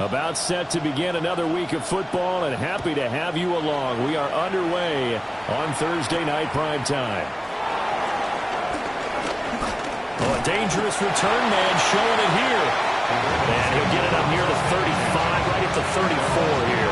About set to begin another week of football, and happy to have you along. We are underway on Thursday night primetime. Oh, a dangerous return man showing it here. And he'll get it up near the 35, right at the 34 here.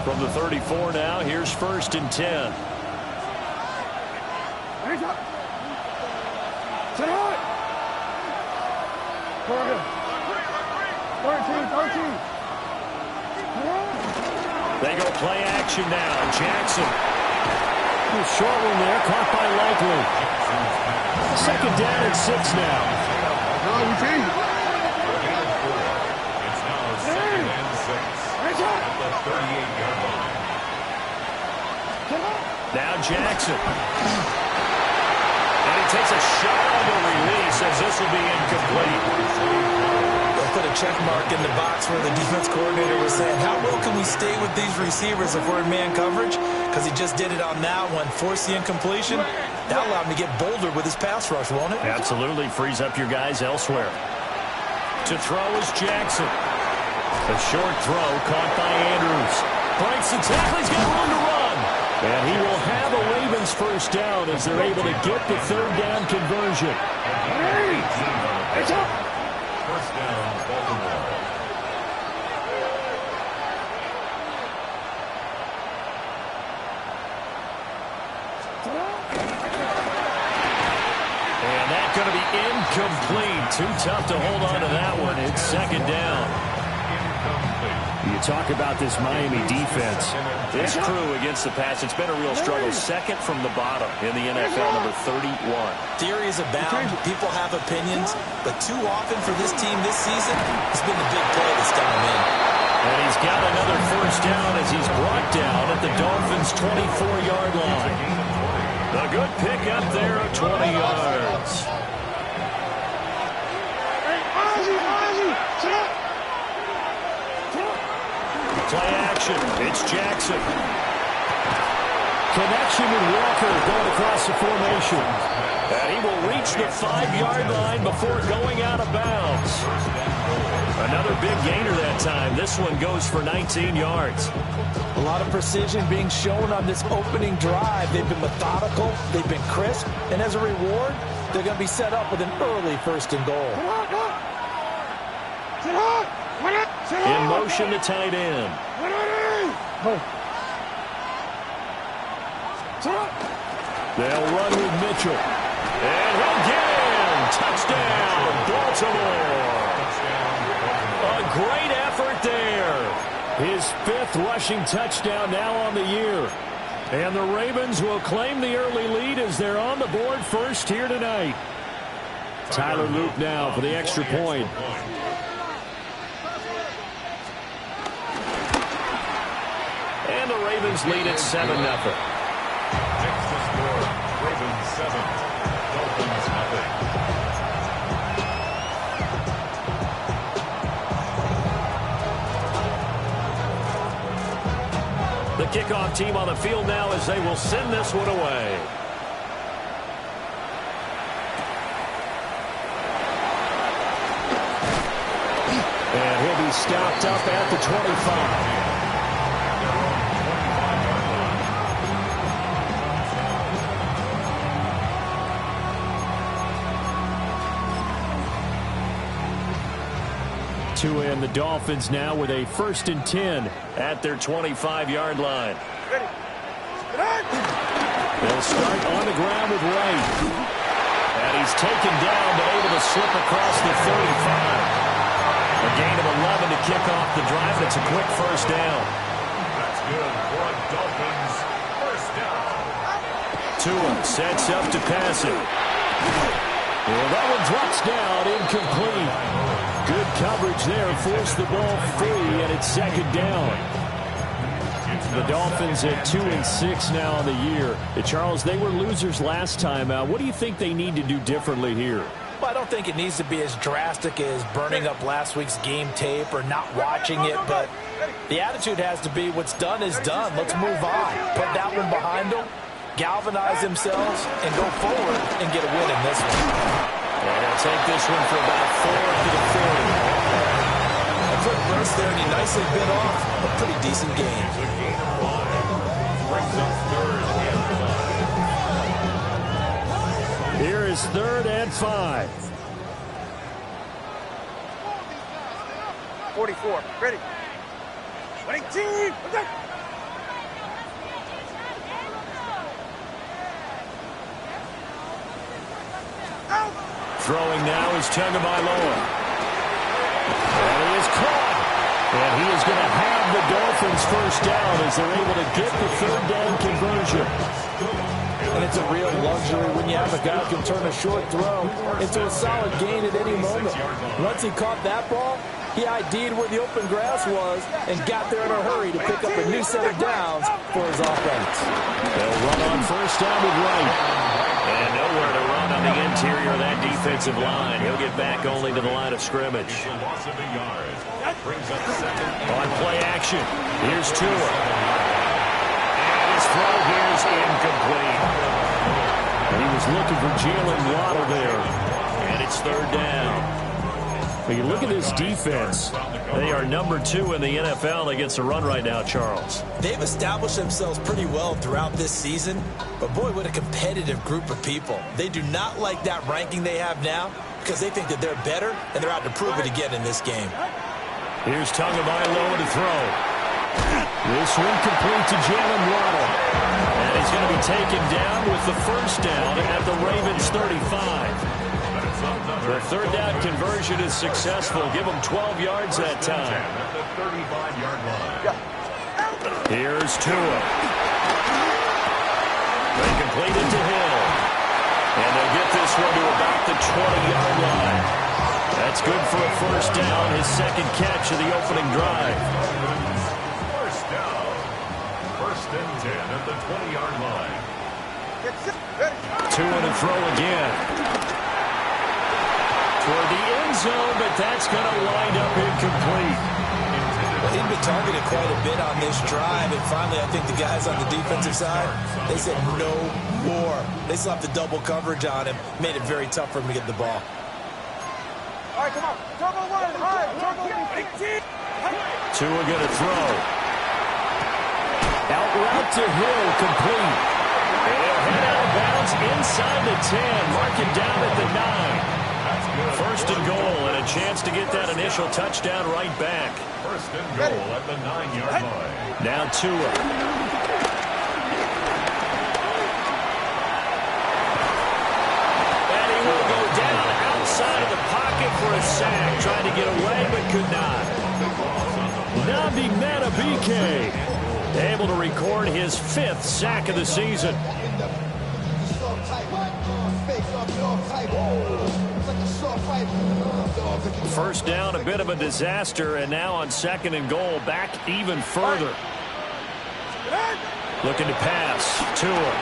From the 34 now, here's 1st and 10. Hands up. Sit high. 13. They go play action now. Jackson. A short one there, caught by Likely. 2nd down and 6 now. It's now 2nd and 6 at the 38-yard line. Now Jackson. And he takes a shot on the release as this will be incomplete. They'll put a check mark in the box where the defense coordinator was saying, how well can we stay with these receivers if we're in man coverage? Because he just did it on that one. Force the incompletion. That allowed him to get bolder with his pass rush, won't it? Absolutely. Frees up your guys elsewhere. To throw is Jackson. A short throw caught by Andrews. Breaks the tackle. He's got room to run. And he will have a Ravens first down as they're able to get the 3rd down conversion. First down, Baltimore. And that's going to be incomplete. Too tough to hold on to that one. It's 2nd down. You talk about this Miami defense. This crew against the pass, it's been a real struggle. 2nd from the bottom in the NFL, number 31. Theories abound. People have opinions. But too often for this team this season, it's been the big play that's done him in. And he's got another first down as he's brought down at the Dolphins' 24-yard line. A good pick up there of 20 yards. Play action. It's Jackson. Connection with Walker going across the formation. And he will reach the 5-yard line before going out of bounds. Another big gainer that time. This one goes for 19 yards. A lot of precision being shown on this opening drive. They've been methodical. They've been crisp. And as a reward, they're going to be set up with an early 1st and goal. In motion to tight end. They'll run with Mitchell. And he'll get in. Touchdown, Baltimore. A great effort there. His 5th rushing touchdown now on the year. And the Ravens will claim the early lead as they're on the board first here tonight. Tyler Luke now for the extra point. And the Ravens lead at 7-0. Next to score, Ravens 7, Dolphins 0. The kickoff team on the field now as they will send this one away. And he'll be stopped up at the 25. 2 in the Dolphins now with a 1st and 10 at their 25-yard line. They'll start on the ground with Wright. And he's taken down but able to slip across the 35. A gain of 11 to kick off the drive. It's a quick first down. That's good for a Dolphins first down. Tua sets up to pass it. Well, that one drops down, incomplete. Good coverage there, forced the ball free, and it's 2nd down. The Dolphins at 2-6 now on the year. Charles, they were losers last time out. What do you think they need to do differently here? Well, I don't think it needs to be as drastic as burning up last week's game tape or not watching it, but the attitude has to be what's done is done. Let's move on. Put that one behind them, galvanize themselves, and go forward and get a win in this one. And they'll take this one for about 4 to the 40. A quick burst there, and he nicely bit off a pretty decent game. Brings up 3rd and 5. Here is 3rd and 5. 44. Ready. Winning team. Throwing now is Tagovailoa. And he is caught. And he is going to have the Dolphins first down as they're able to get the 3rd down conversion. And it's a real luxury when you have a guy who can turn a short throw into a solid gain at any moment. Once he caught that ball, he ID'd where the open grass was and got there in a hurry to pick up a new set of downs for his offense. They'll run on first down with Wright. And nowhere to run on the interior of that defensive line. He'll get back only to the line of scrimmage. Loss of a yard. Brings up 2nd On play action, here's Tua. And his throw here is incomplete. And he was looking for Jalen Waddle there. And it's 3rd down. When you look at this defense, they are number 2 in the NFL against the run right now, Charles. They've established themselves pretty well throughout this season, but boy, what a competitive group of people. They do not like that ranking they have now because they think that they're better, and they're out to prove it again in this game. Here's Tagovailoa to throw. This one complete to Jalen Waddle. And he's going to be taken down with the first down at the Ravens 35. The 3rd down conversion is successful. Give them 12 yards that time. At the 35-yard line. Here's Tua. They complete it to Hill. And they'll get this one to about the 20-yard line. That's good for a first down, his 2nd catch of the opening drive. First down. 1st and 10 at the 20-yard line. Tua to throw again. Toward the end zone, but that's going to wind up incomplete. Well, he'd been targeted quite a bit on this drive, and finally I think the guys on the defensive side, they said no more. They slapped the double coverage on him, made it very tough for him to get the ball. All right, come on. Turbo 1. All right, turbo 18. Tua going to throw. Out route to Hill, complete. And he'll head out of bounds inside the 10. Mark it down at the 9. 1st and goal, and a chance to get that initial touchdown right back. 1st and goal at the 9-yard line. Now Tua. And he will go down outside of the pocket for a sack. Trying to get away, but could not. Nabi Matabike able to record his 5th sack of the season. First down, a bit of a disaster, and now on 2nd and goal, back even further. Looking to pass. Tua.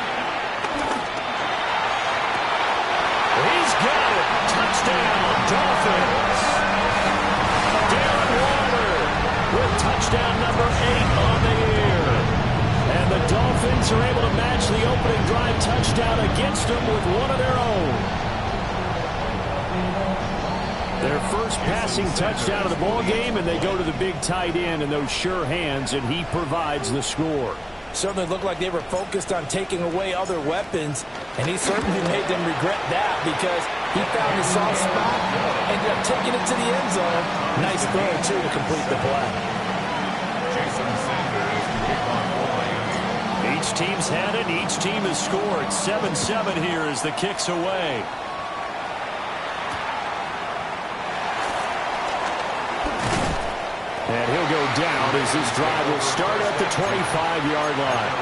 He's got it. Touchdown, Dolphins. Darren Waller with touchdown number 8 on the year. And the Dolphins are able to match the opening drive touchdown against them with one of their own. Their first passing touchdown of the ball game, and they go to the big tight end in those sure hands, and he provides the score. Certainly looked like they were focused on taking away other weapons, and he certainly made them regret that because he found the soft spot, ended up taking it to the end zone. Nice throw, too, to complete the play. Each team's had it. Each team has scored. 7-7 here as the kick's away. And he'll go down as this drive will start at the 25-yard line.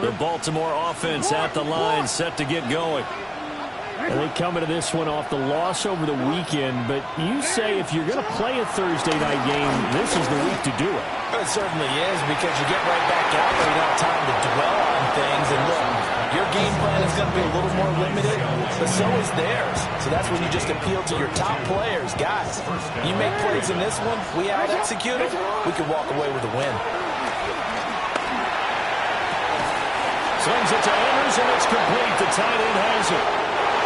The Baltimore offense at the line, set to get going. And they come into this one off the loss over the weekend, but you say if you're going to play a Thursday night game, this is the week to do it. It certainly is, because you get right back out there. You don't have time to dwell on things. And look, your game plan is going to be a little more limited, but so is theirs. So that's when you just appeal to your top players. Guys, you make plays in this one, we out-execute it, we can walk away with a win. Slings it to Andrews, and it's complete. The tight end has it.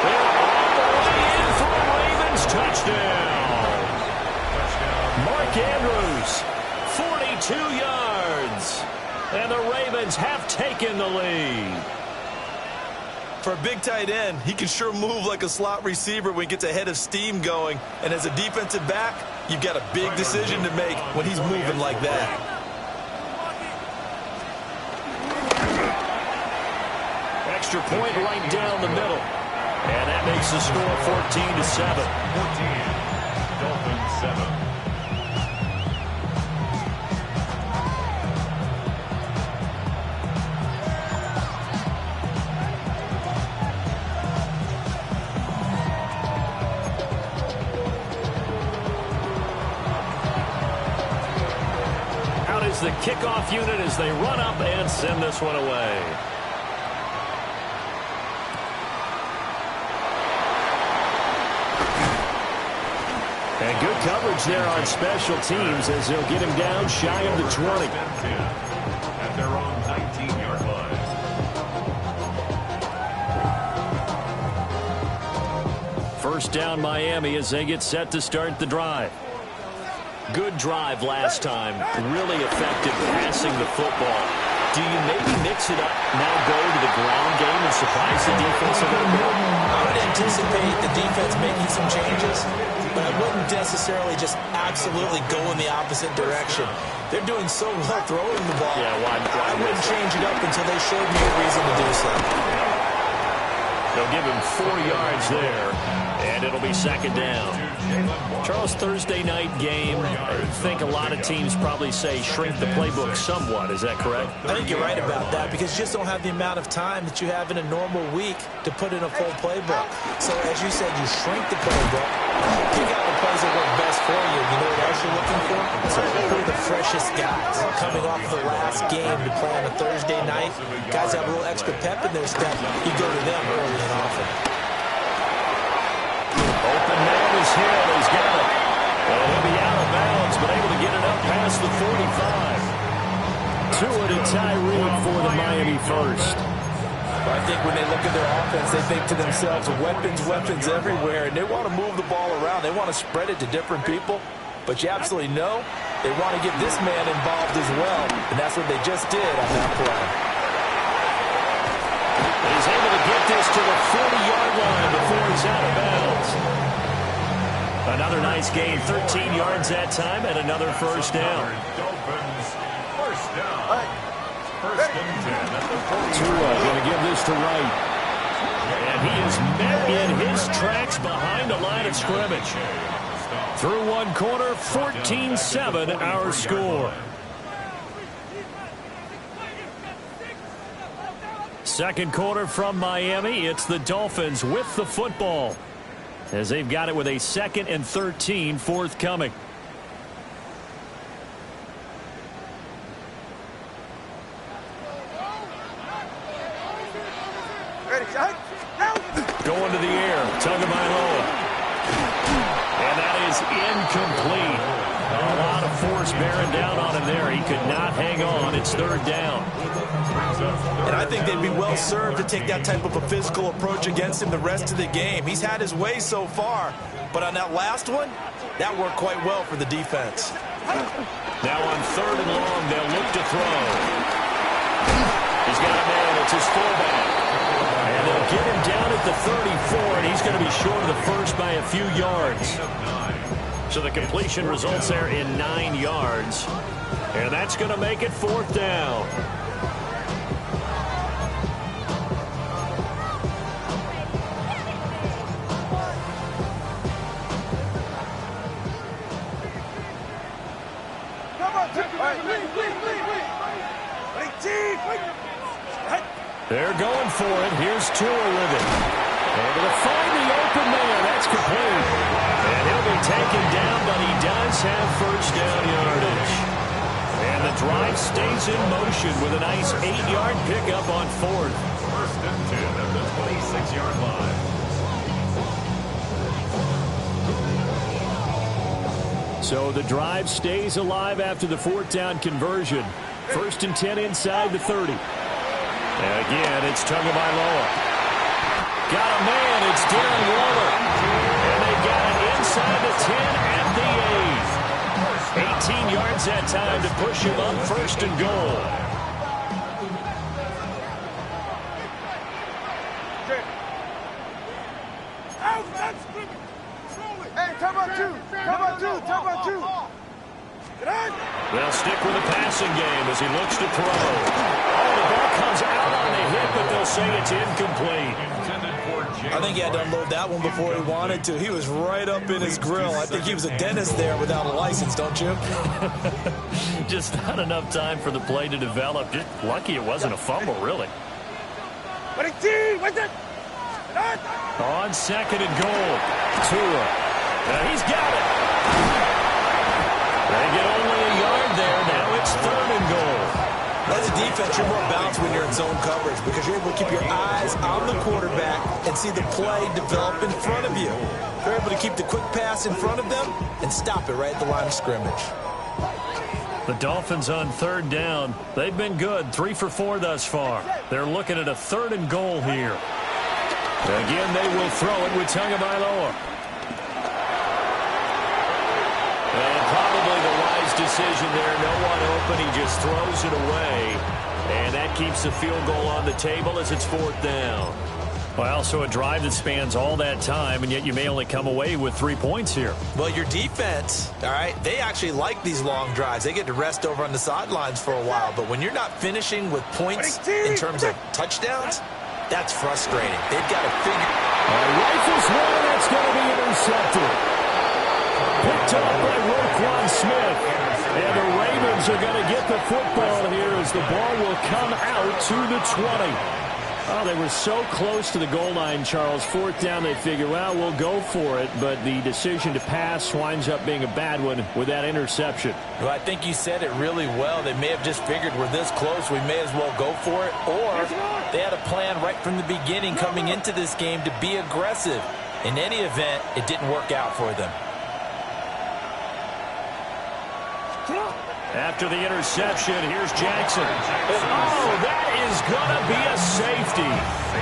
They're all the way in for a Ravens touchdown. Mark Andrews, 42 yards. And the Ravens have taken the lead. For a big tight end, he can sure move like a slot receiver when he gets a head of steam going. And as a defensive back, you've got a big decision to make when he's moving like that. Extra point right down the middle. And that makes the score 14-7. 14, Dolphins 7. Out is the kickoff unit as they run up and send this one away. And good coverage there on special teams as they'll get him down shy of the 20. At their own 19-yard line. First down Miami as they get set to start the drive. Good drive last time. Really effective passing the football. Do you maybe mix it up, now go to the ground game and surprise the defense a little bit? I would anticipate the defense making some changes, but I wouldn't necessarily just absolutely go in the opposite direction. They're doing so well throwing the ball. Yeah, why I wouldn't change it up until they showed me a reason to do so. They'll give him 4 yards there, and it'll be second down. Charles, Thursday night game, I think a lot of teams probably say shrink the playbook somewhat. Is that correct? I think you're right about that, because you just don't have the amount of time that you have in a normal week to put in a full playbook. So as you said, you shrink the playbook, pick out the plays that work best for you. You know what else you're looking for? Certainly the freshest guys coming off the last game to play on a Thursday night. Guys have a little extra pep in their step. You go to them early and often. Open man is here. He's got it. Well, he'll be out of bounds, but able to get it up past the 45. Tua to Tyreek for the Miami first. I think when they look at their offense, they think to themselves, weapons, weapons everywhere, and they want to move the ball around. They want to spread it to different people, but you absolutely know they want to get this man involved as well, and that's what they just did on that play. He's able to get this to the 40-yard line before he's out of bounds. Another nice gain, 13 yards that time, and another first down. Dolphins first down. First and 10 at the 40. Tua going to give this to Wright. And he is met in his tracks behind the line of scrimmage. Through one corner, 14-7 our score. Second quarter from Miami. It's the Dolphins with the football, as they've got it with a 2nd and 13 forthcoming. Going to the air, Tagovailoa. And that is incomplete. A lot of force bearing down on him there. He could not hang on. It's third down. And I think they'd be well served to take that type of a physical approach against him the rest of the game. He's had his way so far, but on that last one, that worked quite well for the defense. Now on 3rd and long, they'll look to throw. He's got a man. It's his fullback. And they'll get him down at the 34, and he's going to be short of the first by a few yards. So the completion results there in 9 yards. And that's going to make it 4th down. They're going for it. Here's Tua with it. Able to find the open man. That's complete. And he'll be taken down, but he does have first down yardage. And the drive stays in motion with a nice 8-yard pickup on fourth. First and 10 at the 26-yard line. So the drive stays alive after the fourth down conversion. First and 10 inside the 30. And again, it's Tagovailoa. Got a man. It's Darren Waller. And they got it inside the 10 at the 8. 18 yards that time to push him up first and goal. Hey, come on, two. They'll stick with the passing game as he looks to throw. Oh, the ball comes out on the hit, but they'll say it's incomplete. I think he had to unload that one before he wanted to. He was right up in his grill. I think he was a dentist there without a license, don't you? Just not enough time for the play to develop. Just lucky it wasn't a fumble, really. On second and goal, Tua. He's got it. They get only a yard there. Now it's third and goal. As a defense, you're more balanced when you're in zone coverage because you're able to keep your eyes on the quarterback and see the play develop in front of you. You're able to keep the quick pass in front of them and stop it right at the line of scrimmage. The Dolphins on third down. They've been good, 3 for 4 thus far. They're looking at a third and goal here. Again, they will throw it with Tagovailoa. And probably the wise decision there. No one open. He just throws it away. And that keeps the field goal on the table as it's fourth down. Well, so a drive that spans all that time, and yet you may only come away with 3 points here. Well, your defense, all right, they actually like these long drives. They get to rest over on the sidelines for a while. But when you're not finishing with points in terms of touchdowns, that's frustrating. They've got to figure. Rifles one. That's going to be intercepted. Picked up by Roquan Smith. And the Ravens are going to get the football here as the ball will come out to the 20. Oh, they were so close to the goal line, Charles. Fourth down, they figure, well, we'll go for it. But the decision to pass winds up being a bad one with that interception. Well, I think you said it really well. They may have just figured we're this close, we may as well go for it. Or they had a plan right from the beginning coming into this game to be aggressive. In any event, it didn't work out for them. After the interception, here's Jackson. Oh, that is going to be a safety.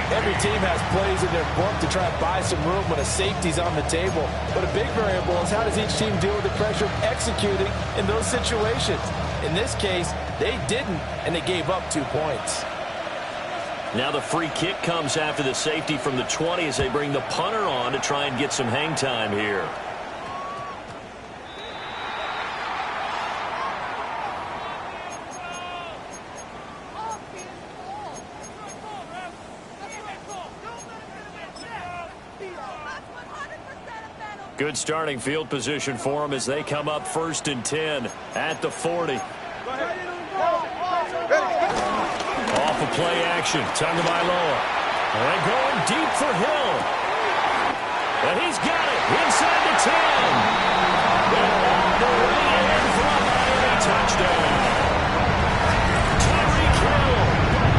Every team has plays in their book to try to buy some room when a safety's on the table. But a big variable is how does each team deal with the pressure of executing in those situations. In this case, they didn't, and they gave up 2 points. Now the free kick comes after the safety from the 20 as they bring the punter on to try and get some hang time here. Good starting field position for them as they come up first and 10 at the 40. Off of play action, Tagovailoa. They're going deep for Hill. And he's got it inside the 10. And all the way in for a Miami touchdown. Tyreek Hill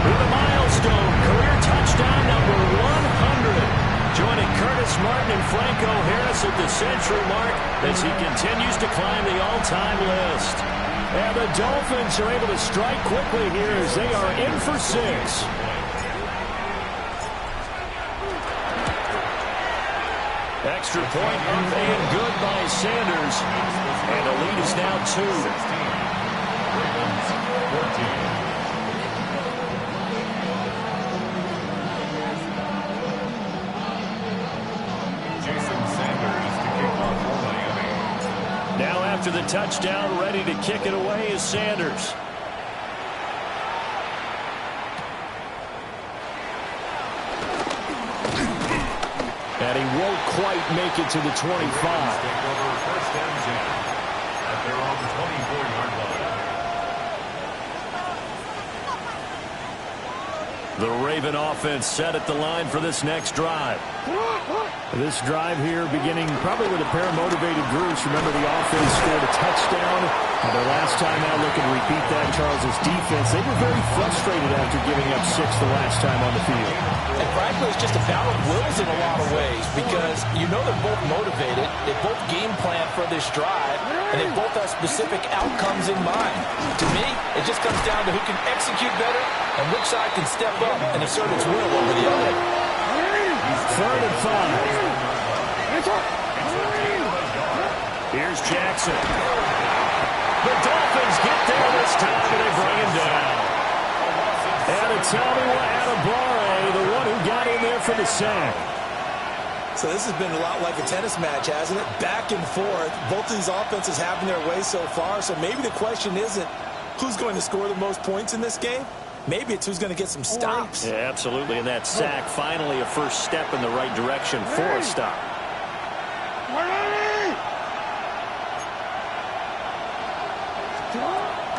with a milestone career touchdown number 100. Joining Curtis Martin and Franco Harris at the century mark as he continues to climb the all-time list. And the Dolphins are able to strike quickly here as they are in for 6. Extra point up and good by Sanders. And the lead is now 2. 14. Now after the touchdown, ready to kick it away is Sanders. And he won't quite make it to the 25. Take over first and 10 at their own 24-yard line. The Raven offense set at the line for this next drive. This drive here beginning probably with a pair of motivated groups. Remember, the offense scored a touchdown. Their last time out, looking to repeat that. Charles' defense, they were very frustrated after giving up 6 the last time on the field. And frankly, it's just a battle of wills in a lot of ways because you know they're both motivated. They both game plan for this drive, and they both have specific outcomes in mind. To me, it just comes down to who can execute better and which side can step up and assert its will over the other. 3rd and 5. Here's Jackson. The Dolphins get there this time, and they bring him down. And it's Adebawore, the one who got in there for the sack. So this has been a lot like a tennis match, hasn't it? Back and forth. Both of these offenses having their way so far. So maybe the question isn't who's going to score the most points in this game. Maybe it's who's going to get some stops. Yeah, absolutely. And that sack, finally a first step in the right direction for a stop.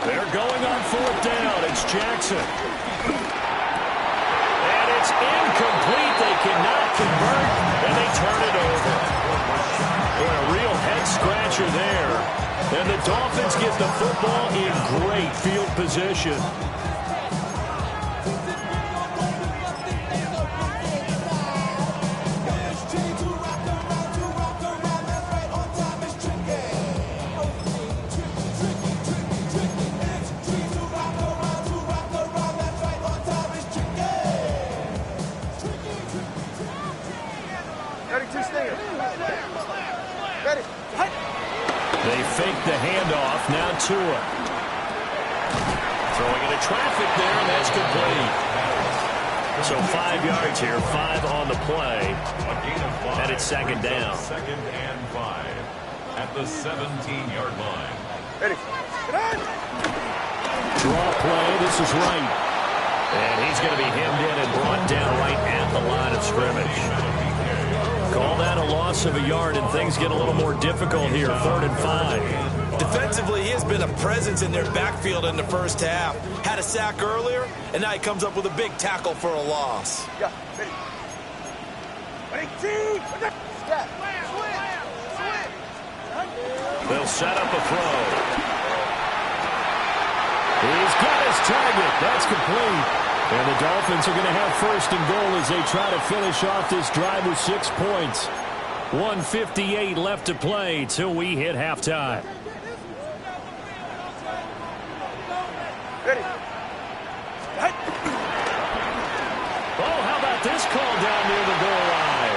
They're going on 4th down. It's Jackson. And it's incomplete. They cannot convert, and they turn it over. Boy, a real head-scratcher there. And the Dolphins get the football in great field position. They fake the handoff, now Tua. Throwing into traffic there, and that's complete. So 5 yards here, 5 on the play. And it's 2nd down. 2nd and 5 at the 17-yard line. Ready. Draw play, this is right. And he's going to be hemmed in and brought down right at the line of scrimmage. Call that a loss of a yard, and things get a little more difficult here. 3rd and 5. Defensively, he has been a presence in their backfield in the first half. Had a sack earlier, and now he comes up with a big tackle for a loss. Yeah, ready. They'll set up a throw. He's got his target. That's complete. And the Dolphins are going to have 1st and goal as they try to finish off this drive with 6 points. 1:58 left to play till we hit halftime. Ready. Oh, how about this call down near the goal line?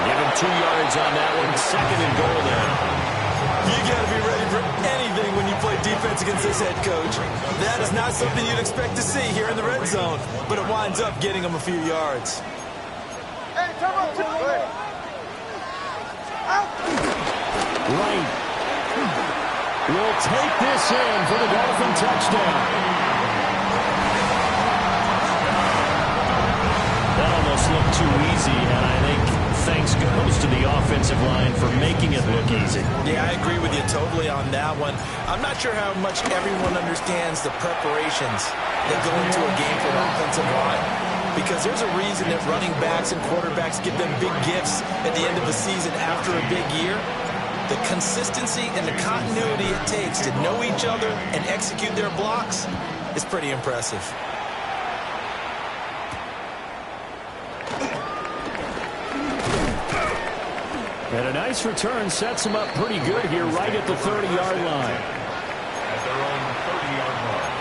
Give him 2 yards on that one. 2nd and goal now. You got to be ready for anything when you play defense against this head coach. That is not something you'd expect to see here in the red zone, but it winds up getting him a few yards. Hey, come on, out. Right. Will take this in for the Dolphin touchdown. That almost looked too easy, and I think thanks goes to the offensive line for making it look easy. Yeah, I agree with you totally on that one. I'm not sure how much everyone understands the preparations that go into a game for an offensive line, because there's a reason that running backs and quarterbacks give them big gifts at the end of the season after a big year. The consistency and the continuity it takes to know each other and execute their blocks is pretty impressive. And a nice return sets him up pretty good here right at the 30-yard line. At their own 30-yard line.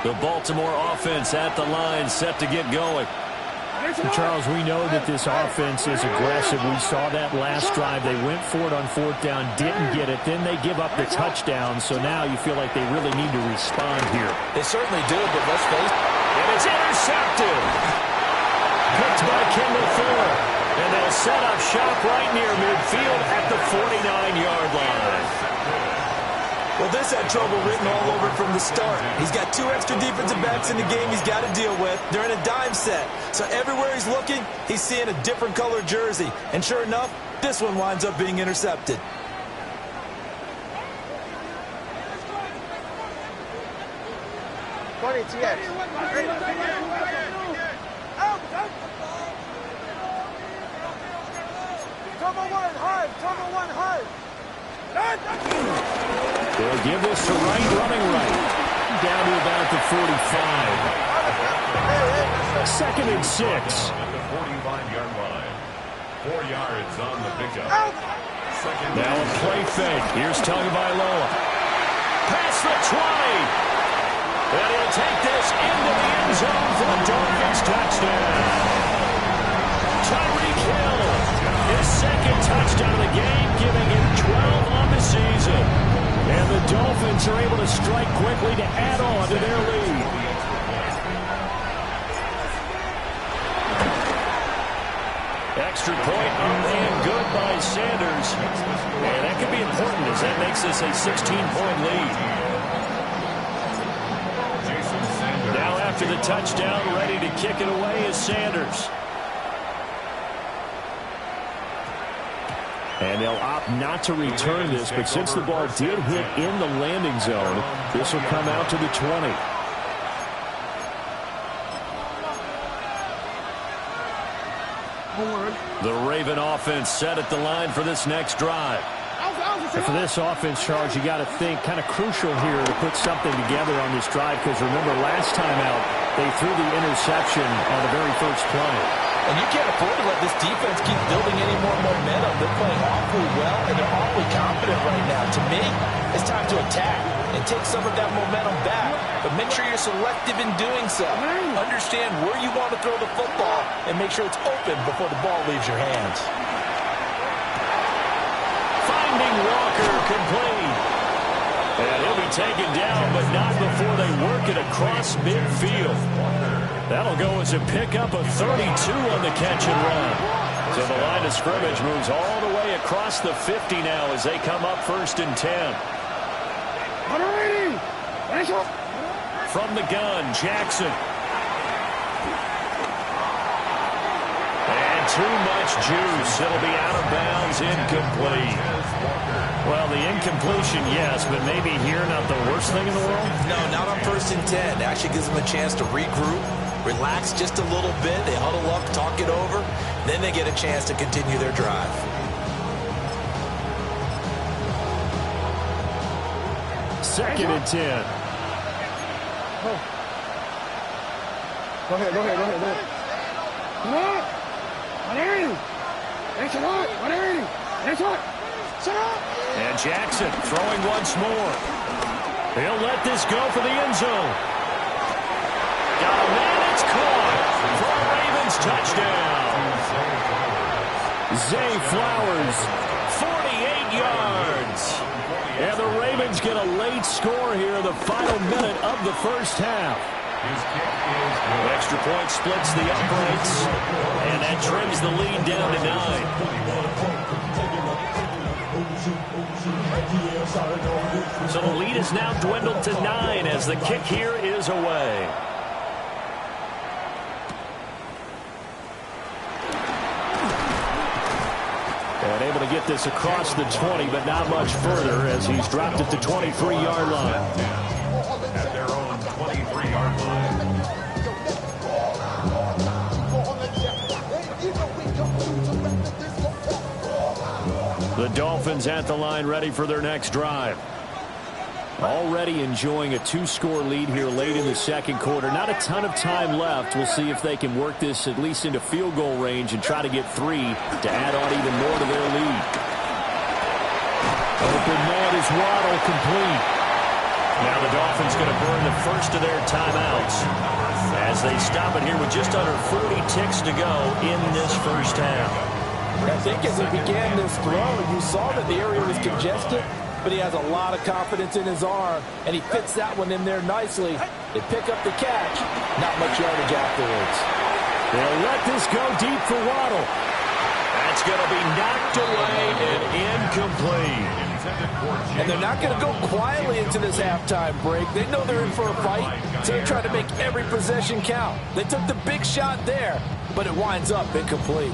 The Baltimore offense at the line, set to get going. Charles, we know that this offense is aggressive. We saw that last drive. They went for it on 4th down, didn't get it. Then they give up the touchdown. So now you feel like they really need to respond here. They certainly do, but let's face it. And it's intercepted. Picked by Kendall Fuller. And they'll set up shop right near midfield at the 49-yard line. Well, this had trouble written all over from the start. He's got 2 extra defensive backs in the game he's got to deal with. They're in a dime set. So everywhere he's looking, he's seeing a different color jersey. And sure enough, this one winds up being intercepted. 20 TX. Turbo 1, hard. Turbo 1, hard. They'll give this to Wright, running right. Down to about the 45. Second and 6. At the 45-yard line. 4 yards on the pickup. Now a play fake. Here's Tagovailoa. Past the 20. And he'll take this into the end zone for the Dolphins touchdown. Tyreek Hill, his second touchdown of the game, giving him 12 on the season. And the Dolphins are able to strike quickly to add on to their lead. Extra point and good by Sanders. And that could be important as that makes this a 16-point lead. Now after the touchdown, ready to kick it away is Sanders. And they'll opt not to return this, but since the ball did hit in the landing zone, this will come out to the 20. The Raven offense set at the line for this next drive. And for this offense, Charles, you got to think kind of crucial here to put something together on this drive, because remember last time out they threw the interception on the very first play. And you can't afford to let this defense keep building any more momentum. They're playing awfully well, and they're awfully confident right now. To me, it's time to attack and take some of that momentum back. But make sure you're selective in doing so. Understand where you want to throw the football and make sure it's open before the ball leaves your hands. Finding Walker complete. And he'll be taken down, but not before they work it across midfield. That'll go as a pickup of 32 on the catch and run. So the line of scrimmage moves all the way across the 50 now as they come up 1st and 10. From the gun, Jackson. And too much juice. It'll be out of bounds, incomplete. Well, the incompletion, yes, but maybe here not the worst thing in the world? No, not on 1st and 10. It actually gives them a chance to regroup, relax just a little bit. They huddle up, talk it over. Then they get a chance to continue their drive. Second and 10. Go ahead. And Jackson throwing once more. He'll let this go for the end zone. Got a man, it's caught for a Ravens touchdown. Zay Flowers, 48 yards. And the Ravens get a late score here in the final minute of the first half. Extra point splits the uprights, and that trims the lead down to 9. So the lead is now dwindled to 9 as the kick here is away. And able to get this across the 20, but not much further as he's dropped at the 23-yard line. At their own 23-yard line. The Dolphins at the line ready for their next drive. Already enjoying a 2-score lead here late in the second quarter. Not a ton of time left. We'll see if they can work this at least into field goal range and try to get 3 to add on even more to their lead. Open man is Waddle, complete. Now the Dolphins going to burn the first of their timeouts as they stop it here with just under 40 ticks to go in this first half. I think as he began this throw, you saw that the area was congested, but he has a lot of confidence in his arm, and he fits that one in there nicely. They pick up the catch, not much yardage afterwards. They'll let this go deep for Waddle. That's going to be knocked away and incomplete. And they're not going to go quietly into this halftime break. They know they're in for a fight, so they're trying to make every possession count. They took the big shot there, but it winds up incomplete.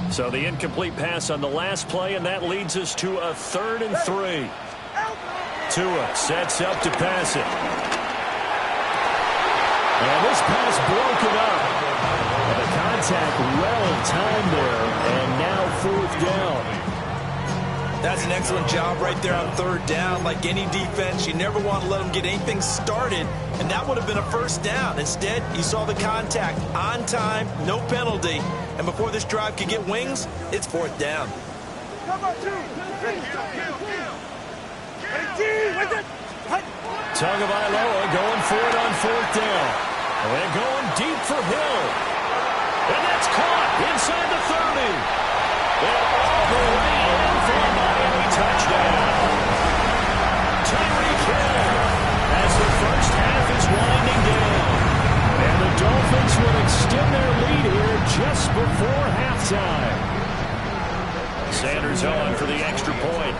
So the incomplete pass on the last play, and that leads us to a 3rd and 3. Tua sets up to pass it. And this pass broken up. And the contact well-timed there, and now 4th down. That's an excellent job right there on 3rd down. Like any defense, you never want to let them get anything started, and that would have been a 1st down. Instead, you saw the contact on time, no penalty, and before this drive could get wings, it's 4th down. Tagovailoa going for it on 4th down. And going deep for Hill. And that's caught inside the 30. And all the way in for a Miami touchdown. Tyreek Hill as the first half is winding down. And the Dolphins will extend their lead here just before halftime. Sanders on for the extra point.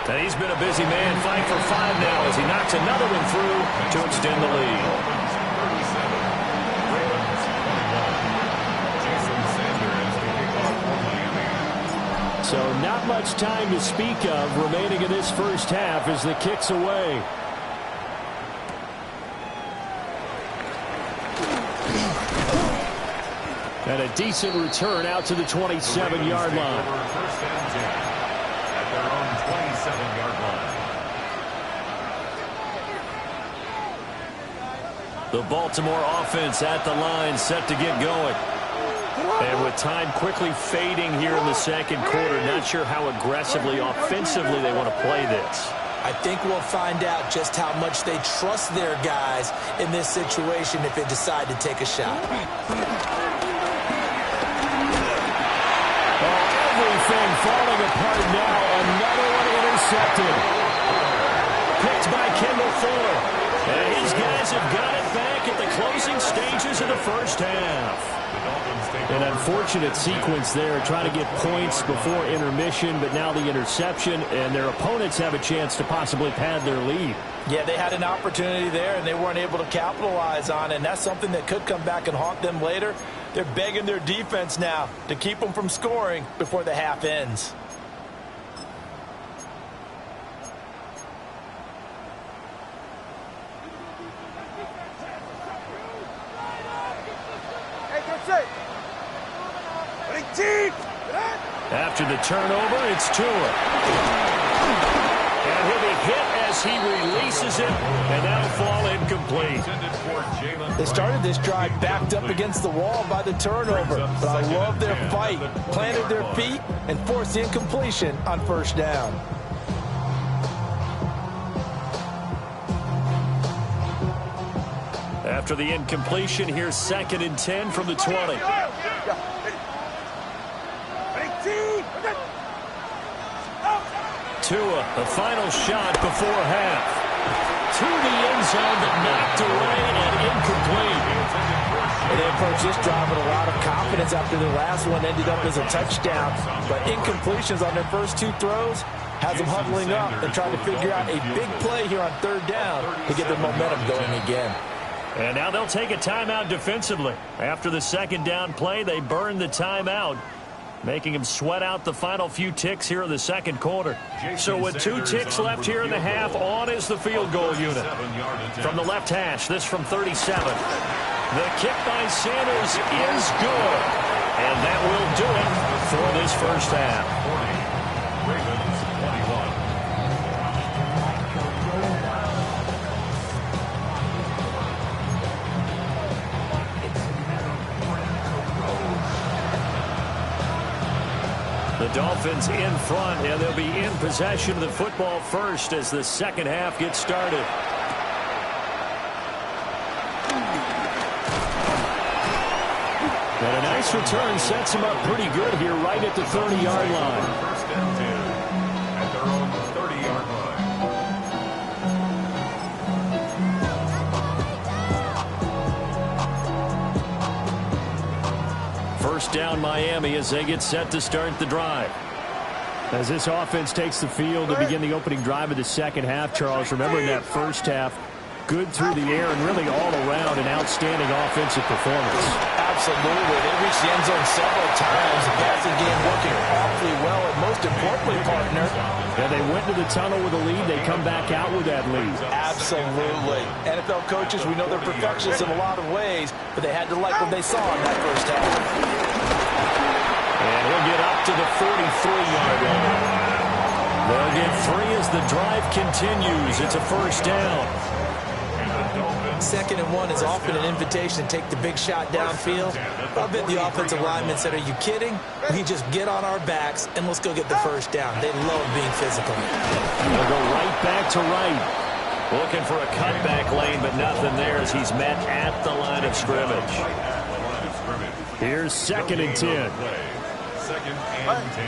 And he's been a busy man, 5 for 5 now as he knocks another one through to extend the lead. So not much time to speak of remaining in this first half as the kick's away. And a decent return out to the 27-yard line. First and 10 at their own 27-yard line. The Baltimore offense at the line, set to get going. And with time quickly fading here in the second quarter, not sure how aggressively, offensively they want to play this. I think we'll find out just how much they trust their guys in this situation if they decide to take a shot. Everything falling apart now. Another one intercepted. Picked by Kendall Fuller. And his guys have got it back at the closing stages of the first half. An unfortunate sequence there, trying to get points before intermission, but now the interception, and their opponents have a chance to possibly pad their lead. Yeah, they had an opportunity there, and they weren't able to capitalize on it, and that's something that could come back and haunt them later. They're begging their defense now to keep them from scoring before the half ends. After the turnover, it's Tua. And he'll be hit as he releases it, and that'll fall incomplete. They started this drive backed up against the wall by the turnover, but I love their fight. Planted their feet and forced the incompletion on first down. After the incompletion, here's 2nd and 10 from the 20. Tua, the final shot before half. To the end zone, but knocked away and incomplete. And they approached this drive with a lot of confidence after their last one ended up as a touchdown. But incompletions on their first 2 throws has them huddling up and trying to figure out a big play here on 3rd down to get their momentum going again. And now they'll take a timeout defensively. After the 2nd down play, they burn the timeout, making him sweat out the final few ticks here in the second quarter. So with 2 ticks left here in the half, on is the field goal unit. From the left hash, this from 37. The kick by Sanders is good. And that will do it for this first half. Ravens 21. The Dolphins in front, and they'll be in possession of the football first as the second half gets started. And a nice return sets him up pretty good here right at the 30-yard line. First and 10 at their own 30-yard line. First down Miami as they get set to start the drive. As this offense takes the field to begin the opening drive of the second half, Charles, remember in that first half, good through the air and really all around an outstanding offensive performance. Absolutely. They reached the end zone several times. The passing game working awfully well, and most importantly, partner, Yeah, they went to the tunnel with a lead. They come back out with that lead. absolutely. NFL coaches, we know they're perfectionists in a lot of ways, but they had to like what they saw in that first half. And he'll get up to the 43-yard line. They'll get 3 as the drive continues. It's a first down. 2nd and 1 is often an invitation to take the big shot downfield. I bet the offensive lineman said, are you kidding? We just get on our backs and let's go get the first down. They love being physical. They'll go right back to right. Looking for a cutback lane, but nothing there as he's met at the line of scrimmage. Here's 2nd and 10. 2nd and 10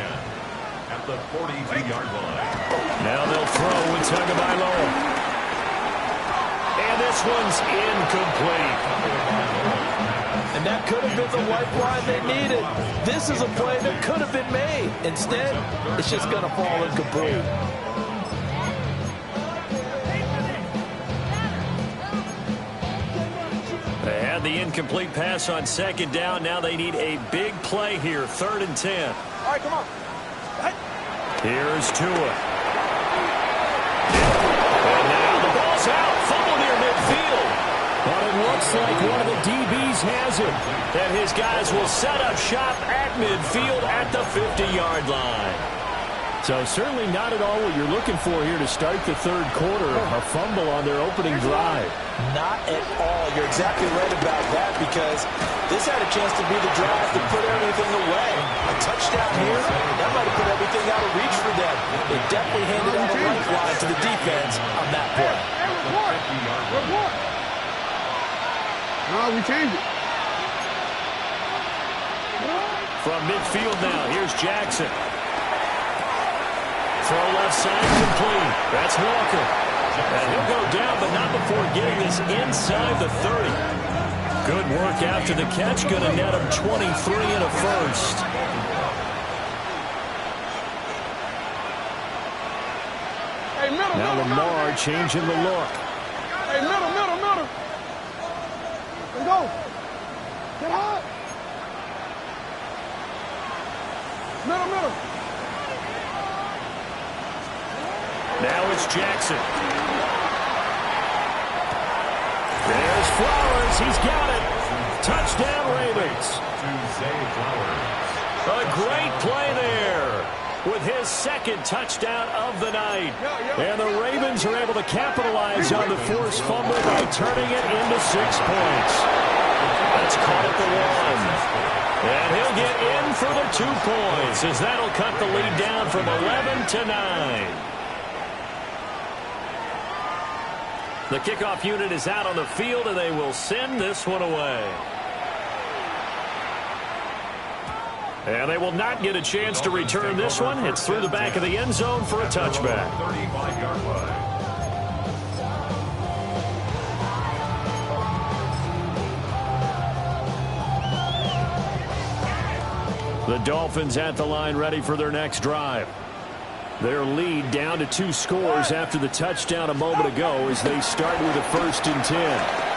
at the 42-yard line. Now they'll throw with Tagovailoa. And this one's incomplete. And that could have been the lifeline they needed. This is a play that could have been made. Instead, it's just going to fall incomplete. They had the incomplete pass on 2nd down. Now they need a big play here. 3rd and 10. All right, come on. Here's Tua. And now the ball's out. Fumble near midfield. But it looks like one of the DBs has it. And his guys will set up shop at midfield at the 50-yard line. So certainly not at all what you're looking for here to start the 3rd quarter. A fumble on their opening drive. Not at all. You're exactly right about that because this had a chance to be the drive to put everything away. A touchdown here, that might have put everything out of reach for them. They definitely handed out a lifeline to the defense on that play. No, we changed it. From midfield now, here's Jackson. Throw left side complete. That's Walker. And he'll go down, but not before getting this inside the 30. Good work after the catch. Going to net him 23 and a first. Hey, middle, Now middle, Lamar middle. changing the look. Hey, middle, middle, middle. Let's go. Get hot. Middle, middle. Now it's Jackson. There's Flowers. He's got it. Touchdown, Ravens. A great play there with his 2nd touchdown of the night. And the Ravens are able to capitalize on the forced fumble by turning it into 6 points. That's caught at the 1. And he'll get in for the 2 points as that'll cut the lead down from 11 to 9. The kickoff unit is out on the field, and they will send this one away. And they will not get a chance to return this one. It's through the back of the end zone for a touchback. 35-yard line. The Dolphins at the line ready for their next drive. Their lead down to 2 scores after the touchdown a moment ago as they start with a 1st and 10.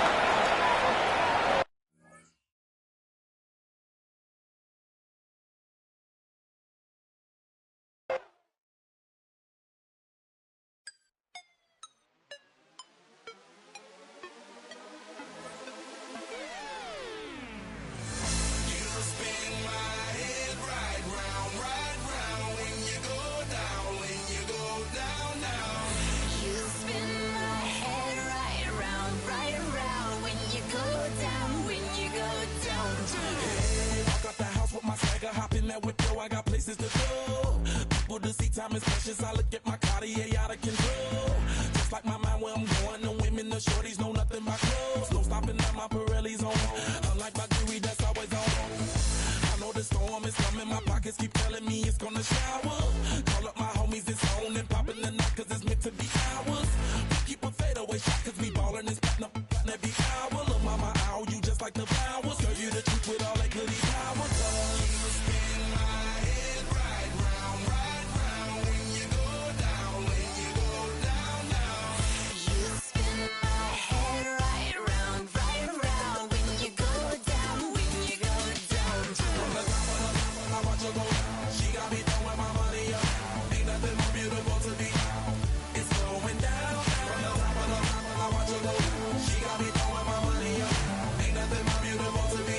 She got me throwing my money up. Ain't nothing more beautiful to me.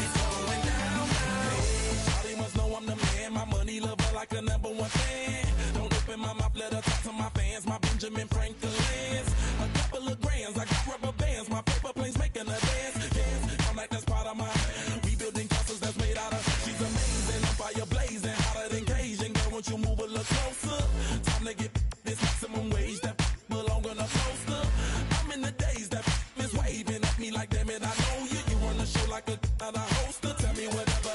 It's going down now. Hey, Shawty must know I'm the man. My money lover like a #1 fan. Don't open my mouth, let her talk to my fans. My Benjamin Franklin's. A couple of grands, I got rubber bands. My paper planes making a dance. Dance, I'm like that's part of my. We building castles that's made out of. She's amazing, I'm fire blazing, hotter than Cajun. Girl, won't you move a little closer? Time to get this maximum wage that belong on a poster. I'm in the days that is waving at me like, damn it, I know you. You run the show like a hoster. Tell me whatever.